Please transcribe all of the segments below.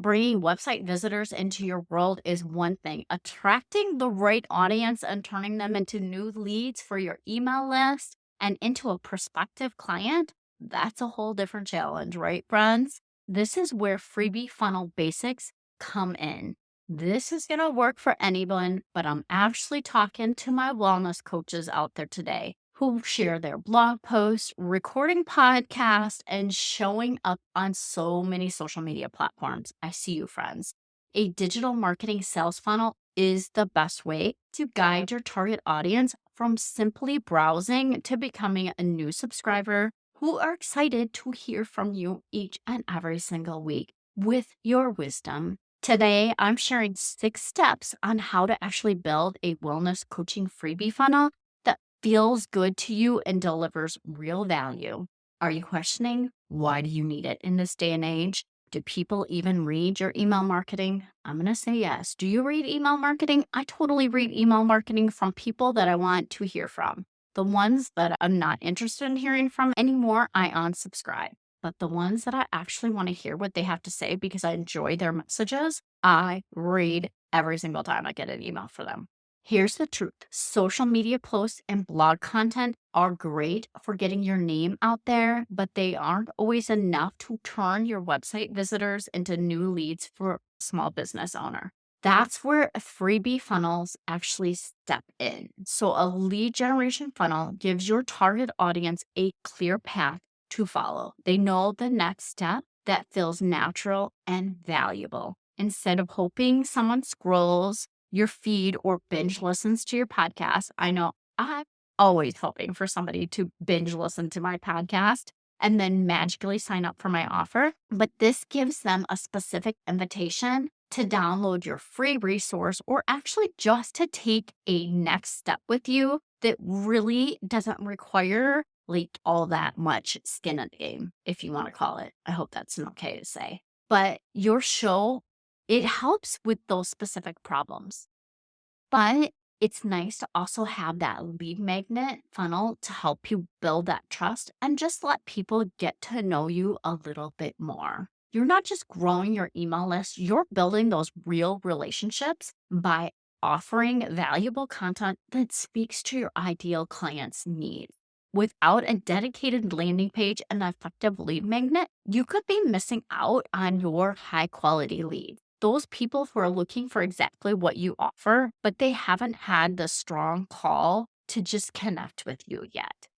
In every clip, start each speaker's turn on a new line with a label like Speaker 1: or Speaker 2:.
Speaker 1: bringing website visitors into your world is one thing. Attracting the right audience and turning them into new leads for your email list and into a prospective client, that's a whole different challenge, right, friends? This is where freebie funnel basics come in. This is going to work for anyone, but I'm actually talking to my wellness coaches out there today who share their blog posts, recording podcasts, and showing up on so many social media platforms. I see you, friends. A digital marketing sales funnel is the best way to guide your target audience from simply browsing to becoming a new subscriber who are excited to hear from you each and every single week with your wisdom. Today, I'm sharing 6 steps on how to actually build a wellness coaching freebie funnel that feels good to you and delivers real value. Are you questioning why do you need it in this day and age? Do people even read your email marketing? I'm going to say yes. Do you read email marketing? I totally read email marketing from people that I want to hear from. The ones that I'm not interested in hearing from anymore, I unsubscribe. But the ones that I actually want to hear what they have to say because I enjoy their messages, I read every single time I get an email for them. Here's the truth. Social media posts and blog content are great for getting your name out there, but they aren't always enough to turn your website visitors into new leads for a small business owner. That's where freebie funnels actually step in. So a lead generation funnel gives your target audience a clear path to follow. They know the next step that feels natural and valuable. Instead of hoping someone scrolls your feed or binge listens to your podcast, I know I'm always hoping for somebody to binge listen to my podcast and then magically sign up for my offer. But this gives them a specific invitation to download your free resource or actually just to take a next step with you that really doesn't require like all that much skin in the game, if you want to call it. I hope that's okay to say. But your show, it helps with those specific problems. But it's nice to also have that lead magnet funnel to help you build that trust and just let people get to know you a little bit more. You're not just growing your email list, you're building those real relationships by offering valuable content that speaks to your ideal client's needs. Without a dedicated landing page and effective lead magnet, you could be missing out on your high quality leads. Those people who are looking for exactly what you offer, but they haven't had the strong call to just connect with you yet.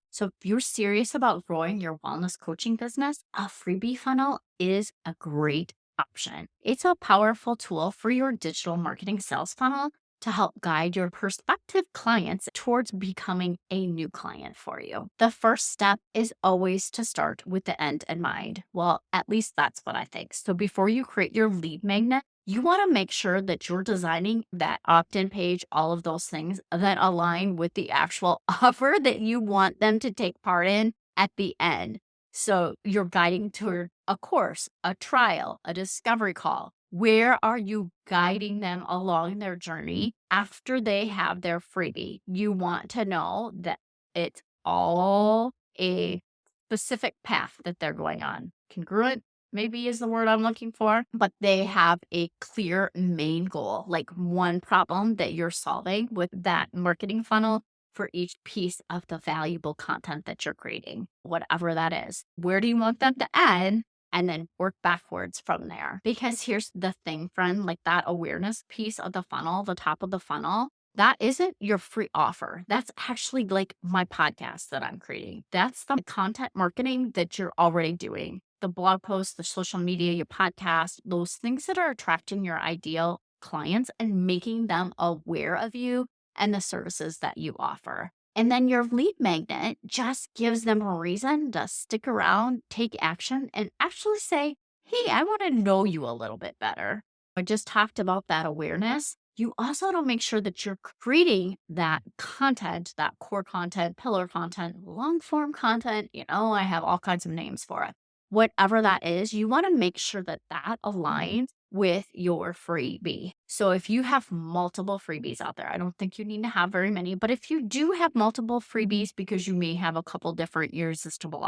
Speaker 1: So if you're serious about growing your wellness coaching business, a freebie funnel is a great option. It's a powerful tool for your digital marketing sales funnel to help guide your prospective clients towards becoming a new client for you. The first step is always to start with the end in mind. Well, at least that's what I think. So before you create your lead magnet, you want to make sure that you're designing that opt-in page, all of those things that align with the actual offer that you want them to take part in at the end. So you're guiding toward a course, a trial, a discovery call. Where are you guiding them along their journey after they have their freebie? You want to know that it's all a specific path that they're going on. Congruent, maybe is the word I'm looking for, but they have a clear main goal, like one problem that you're solving with that marketing funnel for each piece of the valuable content that you're creating, whatever that is. Where do you want them to end? And then work backwards from there. Because here's the thing, friend, like that awareness piece of the funnel, the top of the funnel, that isn't your free offer. That's actually like my podcast that I'm creating. That's the content marketing that you're already doing. The blog posts, the social media, your podcast, those things that are attracting your ideal clients and making them aware of you and the services that you offer. And then your lead magnet just gives them a reason to stick around, take action, and actually say, hey, I want to know you a little bit better. I just talked about that awareness. You also want to make sure that you're creating that content, that core content, pillar content, long form content. I have all kinds of names for it. Whatever that is, you want to make sure that that aligns with your freebie. So if you have multiple freebies out there, I don't think you need to have very many, but if you do have multiple freebies because you may have a couple different irresistible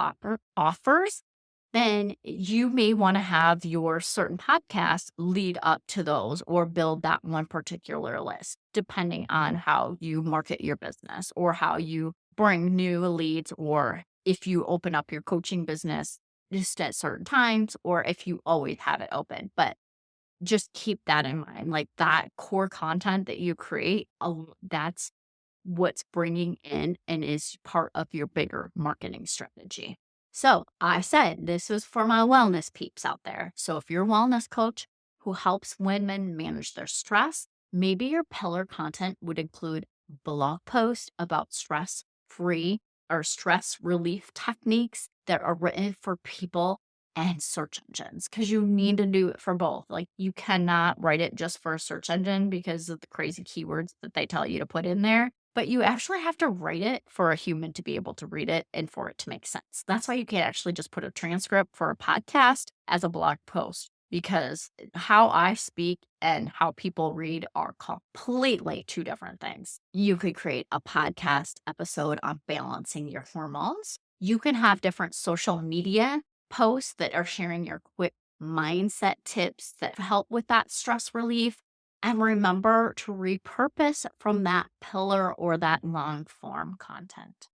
Speaker 1: offers, then you may want to have your certain podcasts lead up to those or build that one particular list, depending on how you market your business or how you bring new leads, or if you open up your coaching business just at certain times, or if you always have it open. But just keep that in mind. Like that core content that you create, that's what's bringing in and is part of your bigger marketing strategy. So I said this was for my wellness peeps out there. So if you're a wellness coach who helps women manage their stress, maybe your pillar content would include blog posts about stress free or stress relief techniques that are written for people and search engines, because you need to do it for both. Like you cannot write it just for a search engine because of the crazy keywords that they tell you to put in there, but you actually have to write it for a human to be able to read it and for it to make sense. That's why you can't actually just put a transcript for a podcast as a blog post, because how I speak and how people read are completely two different things. You could create a podcast episode on balancing your hormones. You can have different social media posts that are sharing your quick mindset tips that help with that stress relief. And remember to repurpose from that pillar or that long form content.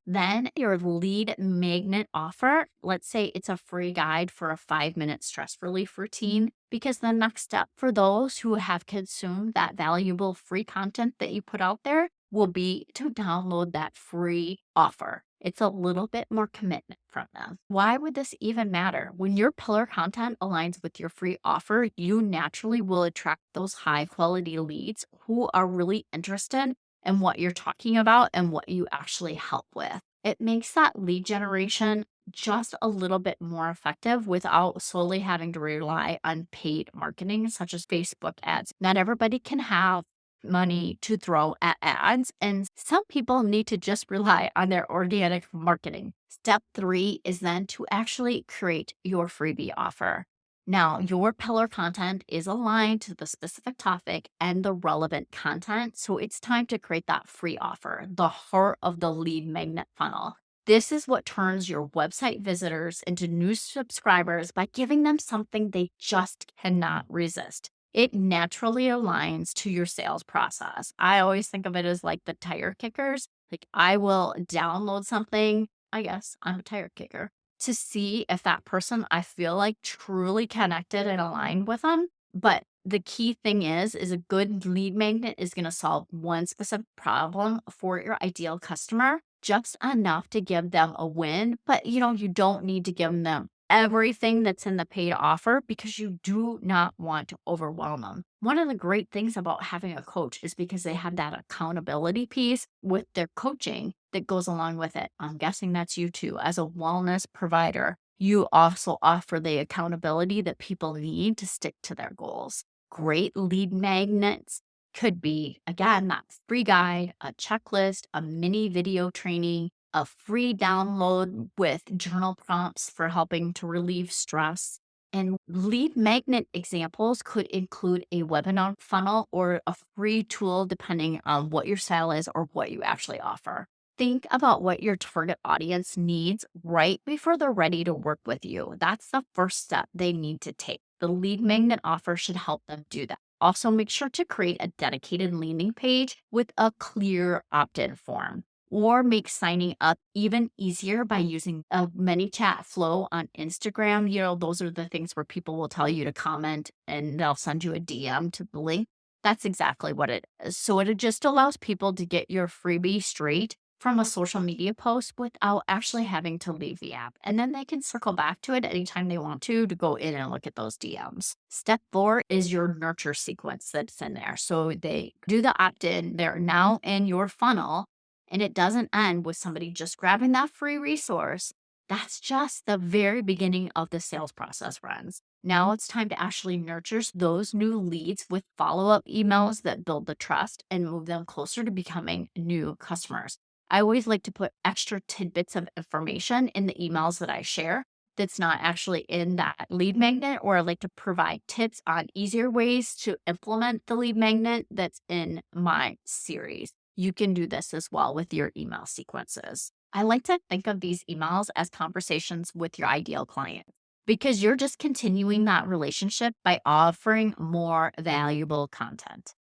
Speaker 1: Then your lead magnet offer, let's say it's a free guide for a 5-minute stress relief routine, because the next step for those who have consumed that valuable free content that you put out there will be to download that free offer. It's a little bit more commitment from them. Why would this even matter? When your pillar content aligns with your free offer, you naturally will attract those high quality leads who are really interested and what you're talking about and what you actually help with. It makes that lead generation just a little bit more effective without solely having to rely on paid marketing, such as Facebook ads. Not everybody can have money to throw at ads, and some people need to just rely on their organic marketing. Step 3 is then to actually create your freebie offer. Now, your pillar content is aligned to the specific topic and the relevant content. So it's time to create that free offer, the heart of the lead magnet funnel. This is what turns your website visitors into new subscribers by giving them something they just cannot resist. It naturally aligns to your sales process. I always think of it as like the tire kickers. Like I will download something. I guess I'm a tire kicker to see if that person I feel like truly connected and aligned with them. But the key thing is a good lead magnet is going to solve one specific problem for your ideal customer, just enough to give them a win. But you don't need to give them everything that's in the paid offer, because you do not want to overwhelm them. One of the great things about having a coach is because they have that accountability piece with their coaching that goes along with it. I'm guessing that's you too. As a wellness provider, you also offer the accountability that people need to stick to their goals. Great lead magnets could be, again, that free guide, a checklist, a mini video training, a free download with journal prompts for helping to relieve stress. And lead magnet examples could include a webinar funnel or a free tool, depending on what your style is or what you actually offer. Think about what your target audience needs right before they're ready to work with you. That's the first step they need to take. The lead magnet offer should help them do that. Also, make sure to create a dedicated landing page with a clear opt-in form, or make signing up even easier by using a ManyChat flow on Instagram. Those are the things where people will tell you to comment and they'll send you a DM to the link. That's exactly what it is. So it just allows people to get your freebie straight from a social media post without actually having to leave the app. And then they can circle back to it anytime they want to go in and look at those DMs. Step 4 is your nurture sequence that's in there. So they do the opt-in, they're now in your funnel, and it doesn't end with somebody just grabbing that free resource. That's just the very beginning of the sales process, friends. Now it's time to actually nurture those new leads with follow-up emails that build the trust and move them closer to becoming new customers. I always like to put extra tidbits of information in the emails that I share that's not actually in that lead magnet, or I like to provide tips on easier ways to implement the lead magnet that's in my series. You can do this as well with your email sequences. I like to think of these emails as conversations with your ideal client because you're just continuing that relationship by offering more valuable content.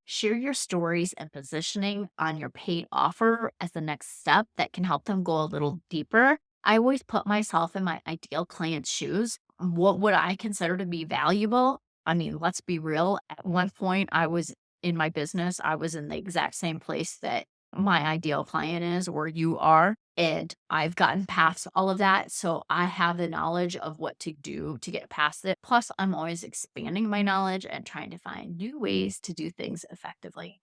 Speaker 1: Share your stories and positioning on your paid offer as the next step that can help them go a little deeper. I always put myself in my ideal client's shoes. What would I consider to be valuable? I mean, let's be real. At one point, I was in my business, I was in the exact same place that my ideal client is, or you are. And I've gotten past all of that. So I have the knowledge of what to do to get past it. Plus, I'm always expanding my knowledge and trying to find new ways to do things effectively.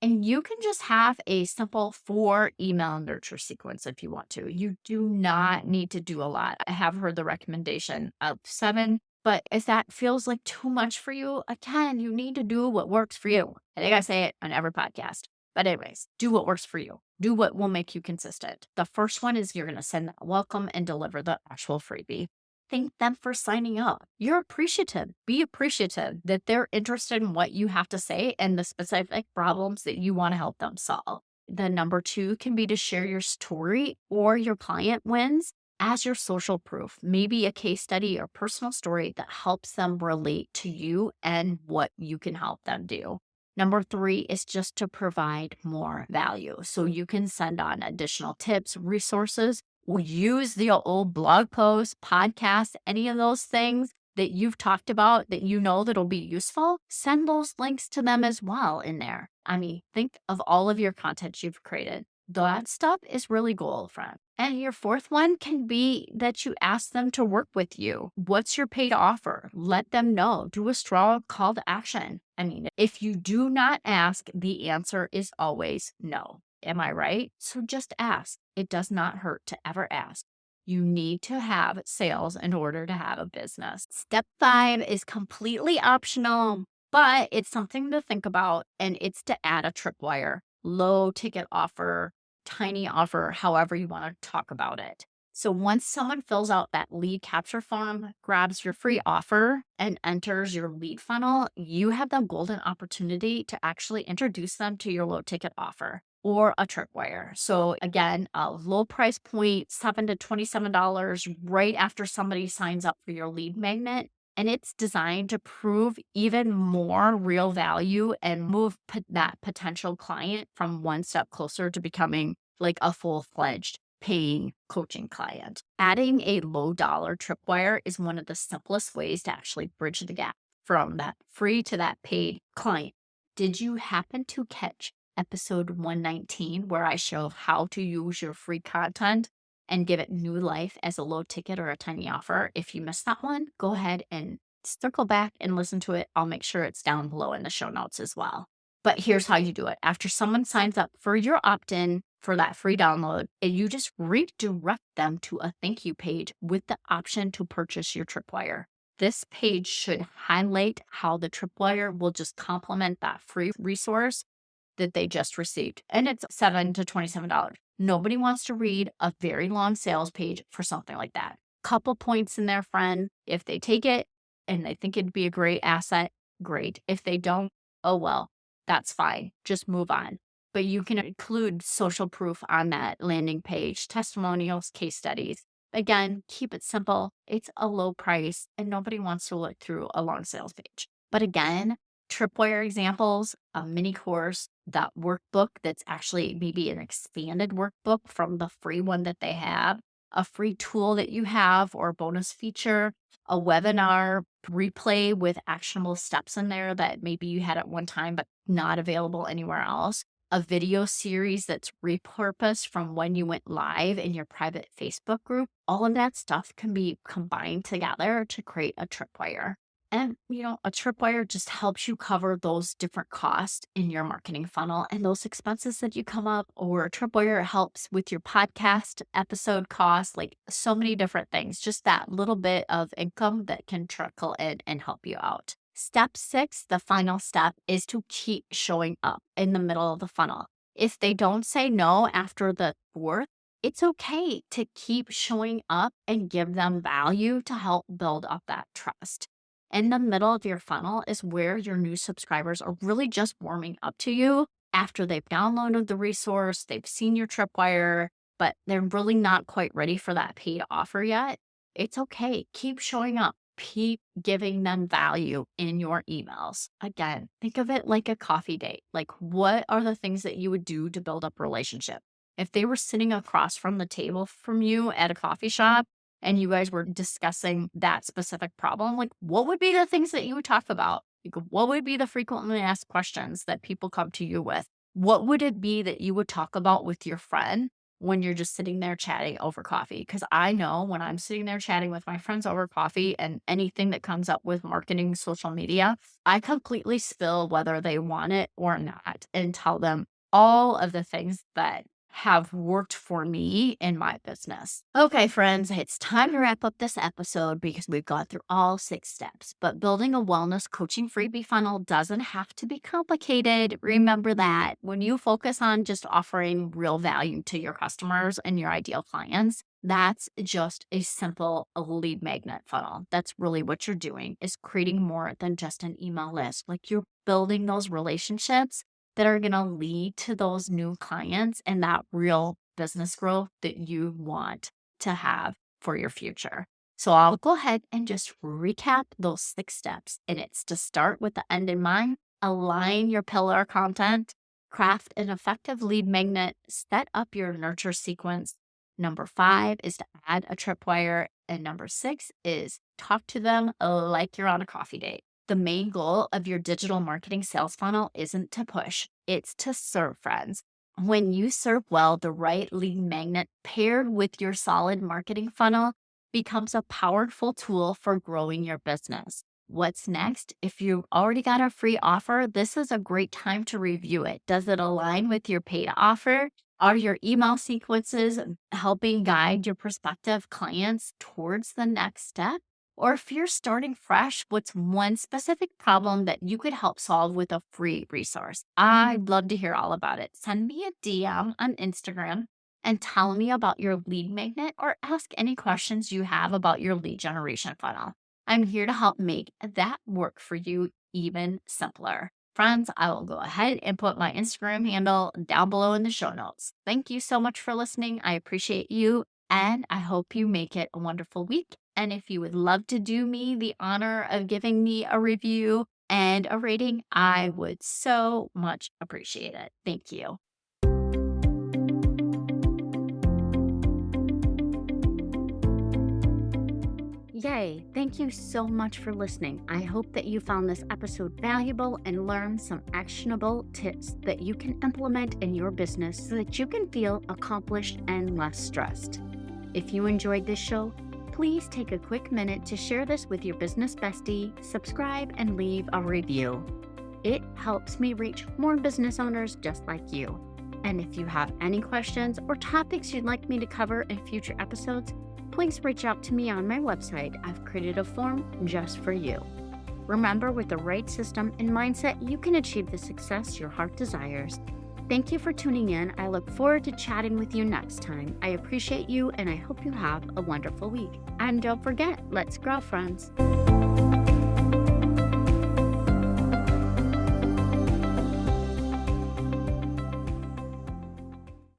Speaker 1: And you can just have a simple 4 email nurture sequence if you want to. You do not need to do a lot. I have heard the recommendation of 7, but if that feels like too much for you, again, you need to do what works for you. I think I say it on every podcast. But, anyways, do what works for you. Do what will make you consistent. The first one is you're going to send that welcome and deliver the actual freebie. Thank them for signing up. You're appreciative. Be appreciative that they're interested in what you have to say and the specific problems that you want to help them solve. The number 2 can be to share your story or your client wins as your social proof, maybe a case study or personal story that helps them relate to you and what you can help them do. Number 3 is just to provide more value. So you can send on additional tips, resources, or use the old blog posts, podcasts, any of those things that you've talked about that you know that'll be useful. Send those links to them as well in there. I mean, think of all of your content you've created. That stuff is really goal friend. And your 4th one can be that you ask them to work with you. What's your paid offer? Let them know. Do a strong call to action. I mean, if you do not ask, the answer is always no. Am I right? So just ask. It does not hurt to ever ask. You need to have sales in order to have a business. Step 5 is completely optional, but it's something to think about, and it's to add a tripwire, low ticket offer, tiny offer, however you want to talk about it. So once someone fills out that lead capture form, grabs your free offer, and enters your lead funnel, you have the golden opportunity to actually introduce them to your low ticket offer or a tripwire. So again, a low price point, $7 to $27 right after somebody signs up for your lead magnet. And it's designed to prove even more real value and move that potential client from one step closer to becoming like a full-fledged paying coaching client. Adding a low dollar tripwire is one of the simplest ways to actually bridge the gap from that free to that paid client. Did you happen to catch episode 119 where I show how to use your free content and give it new life as a low ticket or a tiny offer? If you missed that one, go ahead and circle back and listen to it. I'll make sure it's down below in the show notes as well. But here's how you do it. After someone signs up for your opt-in for that free download, you just redirect them to a thank you page with the option to purchase your tripwire. This page should highlight how the tripwire will just complement that free resource that they just received. And it's $7 to $27. Nobody wants to read a very long sales page for something like that. Couple points in there, friend. If they take it and they think it'd be a great asset, great. If they don't, oh well, that's fine. Just move on. But you can include social proof on that landing page, testimonials, case studies. Again, keep it simple. It's a low price and nobody wants to look through a long sales page. But again, tripwire examples, a mini course, that workbook that's actually maybe an expanded workbook from the free one that they have, a free tool that you have or a bonus feature, a webinar replay with actionable steps in there that maybe you had at one time but not available anywhere else, a video series that's repurposed from when you went live in your private Facebook group. All of that stuff can be combined together to create a tripwire. And, a tripwire just helps you cover those different costs in your marketing funnel and those expenses that you come up, or a tripwire helps with your podcast episode costs, like so many different things, just that little bit of income that can trickle in and help you out. Step 6, the final step, is to keep showing up in the middle of the funnel. If they don't say no after the 4th, it's okay to keep showing up and give them value to help build up that trust. In the middle of your funnel is where your new subscribers are really just warming up to you after they've downloaded the resource, they've seen your tripwire, but they're really not quite ready for that paid offer yet, it's okay. Keep showing up. Keep giving them value in your emails. Again, think of it like a coffee date. Like, what are the things that you would do to build up relationship? If they were sitting across from the table from you at a coffee shop and you guys were discussing that specific problem, like, what would be the things that you would talk about? Like, what would be the frequently asked questions that people come to you with? What would it be that you would talk about with your friend when you're just sitting there chatting over coffee? Because I know when I'm sitting there chatting with my friends over coffee and anything that comes up with marketing social media, I completely spill whether they want it or not and tell them all of the things that have worked for me in my business. Okay, friends, it's time to wrap up this episode because we've gone through all 6 steps. But building a wellness coaching freebie funnel doesn't have to be complicated. Remember that when you focus on just offering real value to your customers and your ideal clients, that's just a simple lead magnet funnel. That's really what you're doing, is creating more than just an email list. Like, you're building those relationships that are going to lead to those new clients and that real business growth that you want to have for your future. So I'll go ahead and just recap those 6 steps. And it's to start with the end in mind, align your pillar content, craft an effective lead magnet, set up your nurture sequence. Number 5 is to add a tripwire. And number 6 is talk to them like you're on a coffee date. The main goal of your digital marketing sales funnel isn't to push, it's to serve, friends. When you serve well, the right lead magnet paired with your solid marketing funnel becomes a powerful tool for growing your business. What's next? If you've already got a free offer, this is a great time to review it. Does it align with your paid offer? Are your email sequences helping guide your prospective clients towards the next step? Or if you're starting fresh, what's one specific problem that you could help solve with a free resource? I'd love to hear all about it. Send me a DM on Instagram and tell me about your lead magnet, or ask any questions you have about your lead generation funnel. I'm here to help make that work for you even simpler. Friends, I will go ahead and put my Instagram handle down below in the show notes. Thank you so much for listening. I appreciate you, and I hope you make it a wonderful week. And if you would love to do me the honor of giving me a review and a rating, I would so much appreciate it. Thank you. Yay! Thank you so much for listening. I hope that you found this episode valuable and learned some actionable tips that you can implement in your business so that you can feel accomplished and less stressed. If you enjoyed this show, please take a quick minute to share this with your business bestie, subscribe, and leave a review. It helps me reach more business owners just like you. And if you have any questions or topics you'd like me to cover in future episodes, please reach out to me on my website. I've created a form just for you. Remember, with the right system and mindset, you can achieve the success your heart desires. Thank you for tuning in. I look forward to chatting with you next time. I appreciate you, and I hope you have a wonderful week. And don't forget, let's grow, friends.